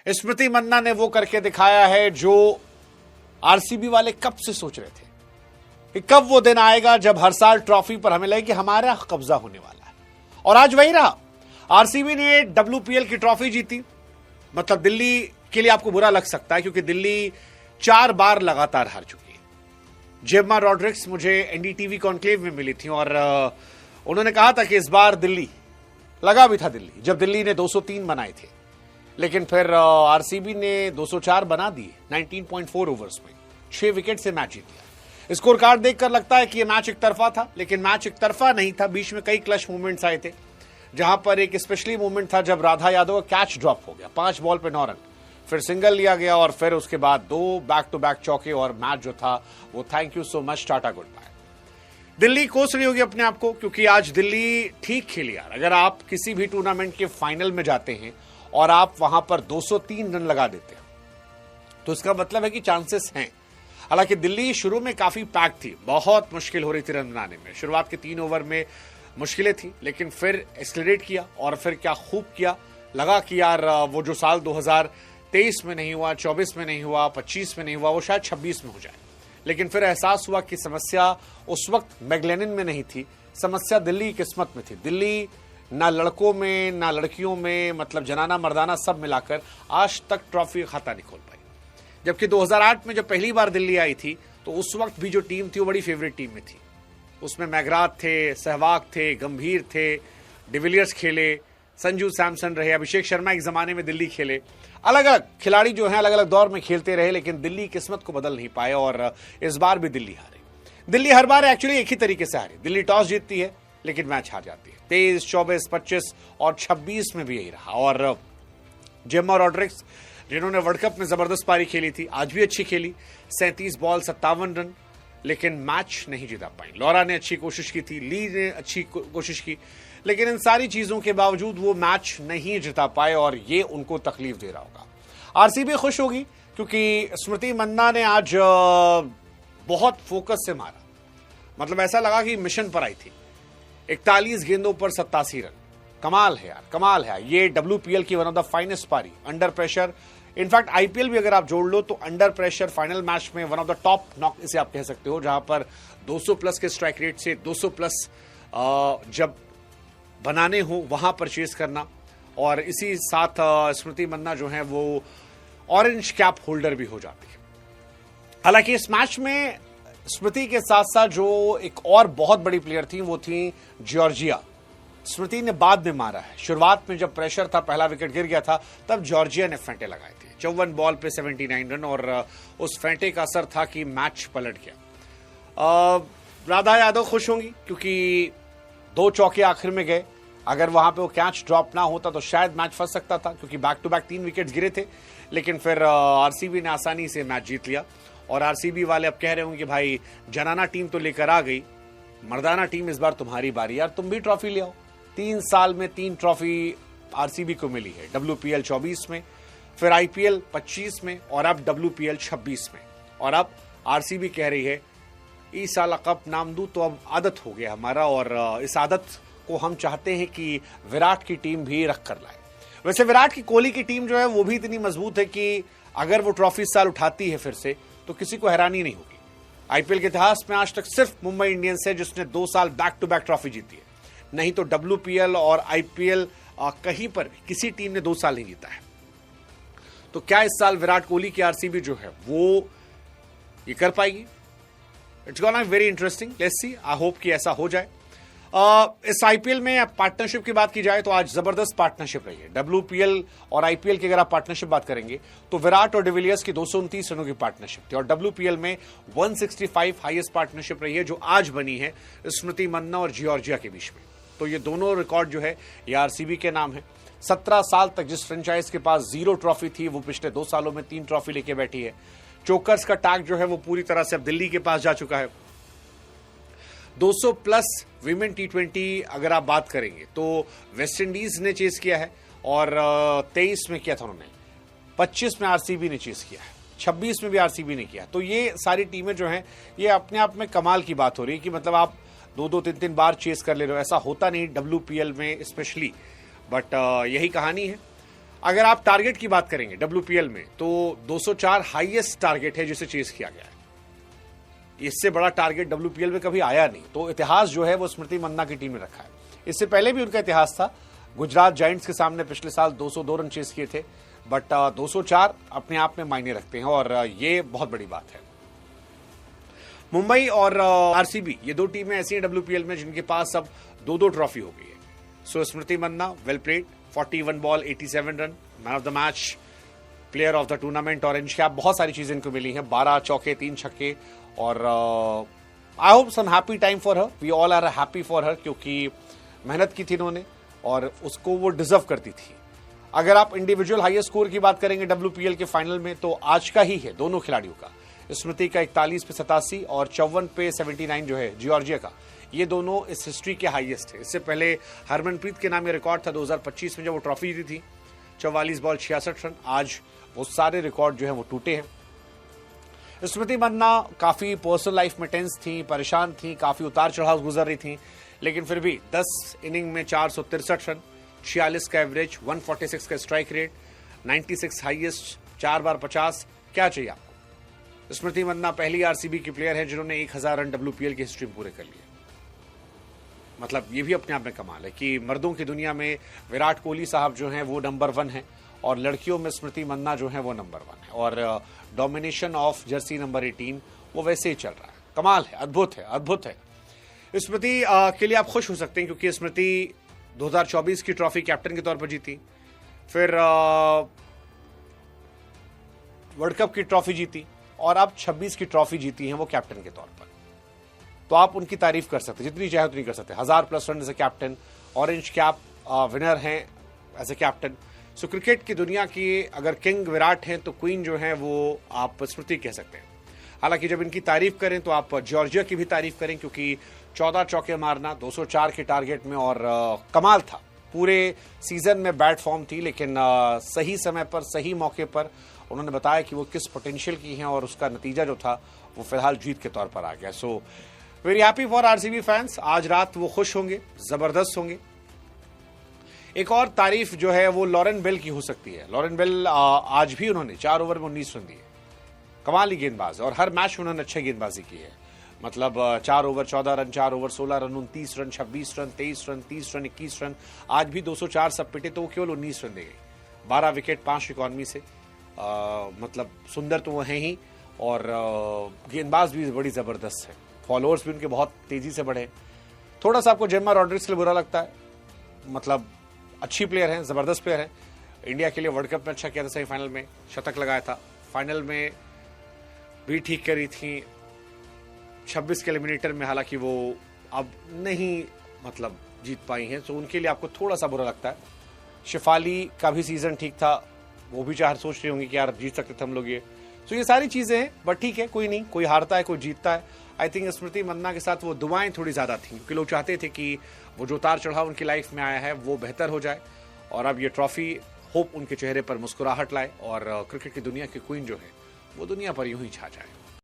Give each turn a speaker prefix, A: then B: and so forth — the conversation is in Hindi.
A: स्मृति मंदाना ने वो करके दिखाया है जो आरसीबी वाले कब से सोच रहे थे कि कब वो दिन आएगा जब हर साल ट्रॉफी पर हमें लगे कि हमारा कब्जा होने वाला है, और आज वही रहा। आरसीबी ने WPL की ट्रॉफी जीती। मतलब दिल्ली के लिए आपको बुरा लग सकता है क्योंकि दिल्ली 4 बार लगातार हार चुकी है। जेम्मा रॉड्रिक्स मुझे NDTV कॉन्क्लेव में मिली थी और उन्होंने कहा था कि इस बार दिल्ली लगा भी था, दिल्ली जब दिल्ली ने 203 बनाए थे, लेकिन फिर आरसीबी ने 204 बना दिए 19.4 ओवर्स में, 6 विकेट से मैच जीत लिया। स्कोर कार्ड देखकर लगता है कि यह मैच एक तरफा था, लेकिन मैच एक तरफा नहीं था। बीच में कई क्लच मूवमेंट्स आए थे, जहां पर एक स्पेशली मूवमेंट था जब राधा यादव का कैच ड्रॉप हो गया, 5 बॉल पे 9 रन, फिर सिंगल लिया गया और फिर उसके बाद 2 बैक टू बैक चौके और मैच जो था वो thank you so much, tata goodbye. Delhi कोस रही होगी अपने आप को क्योंकि आज दिल्ली ठीक खेली यार। अगर आप किसी भी टूर्नामेंट के फाइनल में जाते हैं और आप वहां पर 203 रन लगा देते हैं तो इसका मतलब है कि चांसेस हैं। हालांकि दिल्ली शुरू में काफी पैक थी, बहुत मुश्किल हो रही थी रन बनाने में। शुरुआत के 3 ओवर में मुश्किलें थी, लेकिन फिर एक्सेलरेट किया और फिर क्या खूब किया। लगा कि यार वो जो साल 2023 में नहीं हुआ, 24 में नहीं हुआ, 25 में नहीं हुआ, वो शायद 26 में हो जाए। लेकिन फिर एहसास हुआ कि समस्या उस वक्त मैगलेनिन में नहीं थी, समस्या दिल्ली की किस्मत में थी। दिल्ली ना लड़कों में ना लड़कियों में, मतलब जनाना मर्दाना सब मिलाकर आज तक ट्रॉफी खाता नहीं खोल पाई। जबकि 2008 में जब पहली बार दिल्ली आई थी तो उस वक्त भी जो टीम थी वो बड़ी फेवरेट टीम में थी। उसमें मैगराथ थे, सहवाग थे, गंभीर थे, डिविलियर्स खेले, संजू सैमसन रहे, अभिषेक शर्मा एक जमाने में दिल्ली खेले। अलग अलग खिलाड़ी जो हैं अलग अलग दौर में खेलते रहे, लेकिन दिल्ली किस्मत को बदल नहीं पाए और इस बार भी दिल्ली हारी। दिल्ली हर बार एक्चुअली एक ही तरीके से हारी। दिल्ली टॉस जीतती है लेकिन मैच हार जाती है। 23, 24, 25 और 26 में भी यही रहा। और जेम्मा रॉड्रिक्स जिन्होंने वर्ल्ड कप में जबरदस्त पारी खेली थी, आज भी अच्छी खेली, 37 बॉल 57 रन, लेकिन मैच नहीं जीता पाई। लॉरा ने अच्छी कोशिश की थी, ली ने अच्छी कोशिश की, लेकिन इन सारी चीजों के बावजूद वो मैच नहीं जिता पाए और ये उनको तकलीफ दे रहा होगा। आरसीबी खुश होगी क्योंकि स्मृति मंदाना ने आज बहुत फोकस से मारा। मतलब ऐसा लगा कि मिशन पर आई थी। 41 गेंदों पर 87 रन, कमाल है यार, कमाल है। ये WPL की वन ऑफ द फाइनेस्ट पारी अंडर प्रेशर। इनफैक्ट IPL भी अगर आप जोड़ लो तो अंडर प्रेशर फाइनल मैच में one of the top knock इसे आप कह सकते हो, जहां पर 200 प्लस के स्ट्राइक रेट से 200 प्लस जब बनाने हो वहां परचेज करना। और इसी साथ स्मृति मंदाना जो है वो ऑरेंज कैप होल्डर भी हो जाती है। हालांकि इस मैच में स्मृति के साथ साथ जो एक और बहुत बड़ी प्लेयर थी वो थी जॉर्जिया। स्मृति ने बाद में मारा है, शुरुआत में जब प्रेशर था, पहला विकेट गिर गया था, तब जॉर्जिया ने फेंटे लगाए थे। 54 बॉल पे 79 रन और उस फेंटे का असर था कि मैच पलट गया। राधा यादव खुश होंगी क्योंकि 2 चौके आखिर में गए। अगर वहां पे वो कैच ड्रॉप ना होता तो शायद मैच फंस सकता था क्योंकि बैक टू बैक 3 विकेट्स गिरे थे, लेकिन फिर आरसीबी ने आसानी से मैच जीत लिया। और आरसीबी वाले अब कह रहे होंगे कि भाई जनाना टीम तो लेकर आ गई, मर्दाना टीम इस बार तुम्हारी बारी यार, तुम भी ट्रॉफी ले आओ। 3 साल में 3 ट्रॉफी आरसीबी को मिली है, WPL 24 में, फिर IPL 25 में और अब WPL 26 में। और अब आरसीबी कह रही है इस साल कप नाम दूं तो अब आदत हो गया हमारा, और इस आदत को हम चाहते हैं कि विराट की टीम भी रख कर लाए। वैसे विराट की कोहली की टीम जो है वो भी इतनी मजबूत है कि अगर वो ट्रॉफी इस साल उठाती है फिर से तो किसी को हैरानी नहीं होगी। IPL के इतिहास में आज तक सिर्फ मुंबई इंडियंस है जिसने 2 साल बैक टू बैक ट्रॉफी जीती है, नहीं तो WPL और IPL कहीं पर भी किसी टीम ने 2 साल नहीं जीता है। तो क्या इस साल विराट कोहली की आरसीबी जो है वो ये कर पाएगी? It's gonna be very interesting, let's see, I hope कि ऐसा हो जाए। इस IPL में पार्टनरशिप की बात की जाए तो आज जबरदस्त पार्टनरशिप रही है। WPL और IPL की अगर आप पार्टनरशिप बात करेंगे तो विराट और डिविलियर्स की 229 रनों की पार्टनरशिप थी और WPL में 165 हाईएस्ट पार्टनरशिप रही है जो आज बनी है स्मृति मंदाना और जॉर्जिया के बीच में। तो ये दोनों रिकॉर्ड जो है ये आरसीबी के नाम है। 17 साल तक जिस फ्रेंचाइज के पास 0 ट्रॉफी थी वो पिछले 2 सालों में 3 ट्रॉफी लेके बैठी है। चोकर्स का टैग जो है वो पूरी तरह से अब दिल्ली के पास जा चुका है। 200 प्लस विमेन T20 अगर आप बात करेंगे तो वेस्ट इंडीज ने चेस किया है और 23 में किया था उन्होंने, 25 में आरसीबी ने चेस किया है, 26 में भी आरसीबी ने किया। तो ये सारी टीमें जो हैं ये अपने आप में कमाल की बात हो रही है कि मतलब आप 2-2, 3-3 बार चेस कर ले रहे हो। ऐसा होता नहीं WPL में स्पेशली, बट यही कहानी है। अगर आप टारगेट की बात करेंगे WPL में तो 204 हाईएस्ट टारगेट है जिसे चेस किया गया है। इससे बड़ा टारगेट WPL में कभी आया नहीं। तो इतिहास जो है वो स्मृति मंदाना की टीम ने रखा है। इससे पहले भी उनका इतिहास था, गुजरात जायंट्स के सामने पिछले साल 202 रन चेस किए थे, बट 204 अपने आप में मायने रखते हैं और ये बहुत बड़ी बात है। मुंबई और RCB ये दो टीमें ऐसी हैं WPL में जिनके पास अब 2-2 ट्रॉफी हो गई है। So Smriti Mandhana well played, 41 ball 87 run, man of the match, player of the tournament, orange cap, बहुत सारी चीजें इनको मिली हैं, 12 चौके 3 छक्के। और I hope some happy time for her, we all are happy for her, क्योंकि मेहनत की थी इन्होंने और उसको वो डिजर्व करती थी। अगर आप इंडिविजुअल हाईएस्ट स्कोर की बात करेंगे WPL के फाइनल में तो आज का ही है दोनों खिलाड़ियों का। स्मृति का 41 पे 87 और 54 पे 79 जो है जॉर्जिया का, ये दोनों इस हिस्ट्री के हाईएस्ट है। इससे पहले हरमनप्रीत के नाम ये रिकॉर्ड था 2025 में जब वो ट्रॉफी जीती थी, 44 बॉल 66 रन। आज वो सारे रिकॉर्ड जो है वो टूटे हैं। स्मृति मंदाना काफी पर्सनल लाइफ में टेंस थी, परेशान थी, काफी उतार चढ़ाव गुजर रही थी, लेकिन फिर भी 10 इनिंग में 463 रन, 46 का एवरेज, 146 का स्ट्राइक रेट, 96 हाईएस्ट, 4 बार 50, क्या चाहिए आपको। स्मृति मंदाना पहली RCB की प्लेयर है जिन्होंने 1000 रन WPL की हिस्ट्री में पूरे कर लिए। मतलब ये भी अपने आप में कमाल है कि मर्दों की दुनिया में विराट कोहली साहब जो हैं वो नंबर 1 है और लड़कियों में स्मृति मंदाना जो है वो नंबर 1 है और डोमिनेशन ऑफ जर्सी नंबर 18 वो वैसे ही चल रहा है। कमाल है, अद्भुत है, अद्भुत है। स्मृति के लिए आप खुश हो सकते हैं क्योंकि स्मृति 2024 की ट्रॉफी कैप्टन के तौर पर जीती, फिर वर्ल्ड कप की ट्रॉफी जीती और अब 26 की ट्रॉफी जीती है वो कैप्टन के तौर पर। तो आप उनकी तारीफ कर सकते हैं, जितनी चाहे उतनी कर सकते हैं। 1000+ run as a captain, orange cap winner हैं as a captain. So cricket की दुनिया की अगर किंग विराट हैं तो क्वीन जो है वो आप स्मृति कह सकते हैं। हालांकि जब इनकी तारीफ करें तो आप जॉर्जिया की भी तारीफ करें क्योंकि 14 चौके मारना 204 के टारगेट में और कमाल था। पूरे सीजन में बैड फॉर्म थी लेकिन सही समय पर सही मौके पर उन्होंने बताया कि वो किस पोटेंशियल की हैं और उसका नतीजा जो था वो फिलहाल जीत के तौर पर आ गया। So very happy for RCB fans. आज रात वो खुश होंगे, जबरदस्त होंगे। एक और तारीफ जो है वो लॉरेन बेल की हो सकती है। लॉरेन बेल आज भी उन्होंने 4 ओवर में 19 रन दिए, कमाली गेंदबाज, और हर मैच में उन्होंने अच्छी गेंदबाजी की है। मतलब 4 over 14 run, 4 over 16 run, 29 run, 26 run, 23 run, 30 run, 21 run. आज भी 204 सब पिटे तो वो केवल 19 रन दे गई, 12 विकेट 5 इकॉनमी से। मतलब सुंदर तो वो हैं ही और गेंदबाज भी बड़ी जबरदस्त है। फॉलोअर्स भी उनके बहुत तेजी से बढ़े। थोड़ा सा आपको जेम्मा रॉड्रिग्स के लिए बुरा लगता है, मतलब अच्छी प्लेयर है, जबरदस्त प्लेयर है। इंडिया के लिए वर्ल्ड कप में अच्छा किया था, सेमीफाइनल में शतक लगाया था, फाइनल में भी ठीक करी थी, 26 के एलिमिनेटर में हालांकि वो अब नहीं मतलब जीत पाई हैं, तो उनके लिए आपको थोड़ा सा बुरा लगता है। शिफाली का भी सीजन ठीक था, वो भी चाहे सोच रही होंगी कि यार जीत सकते थे हम लोग ये। तो ये सारी चीजें हैं, बट ठीक है, कोई नहीं, कोई हारता है कोई जीतता है। आई थिंक स्मृति मंदाना के साथ वो दुआएं थोड़ी ज्यादा थी क्योंकि लोग चाहते थे कि वो जो उतार चढ़ाव उनकी लाइफ में आया है वो बेहतर हो जाए और अब ये ट्रॉफी होप उनके चेहरे पर मुस्कुराहट लाए और क्रिकेट की दुनिया की क्वीन जो है वो दुनिया पर यूं ही छा जाए।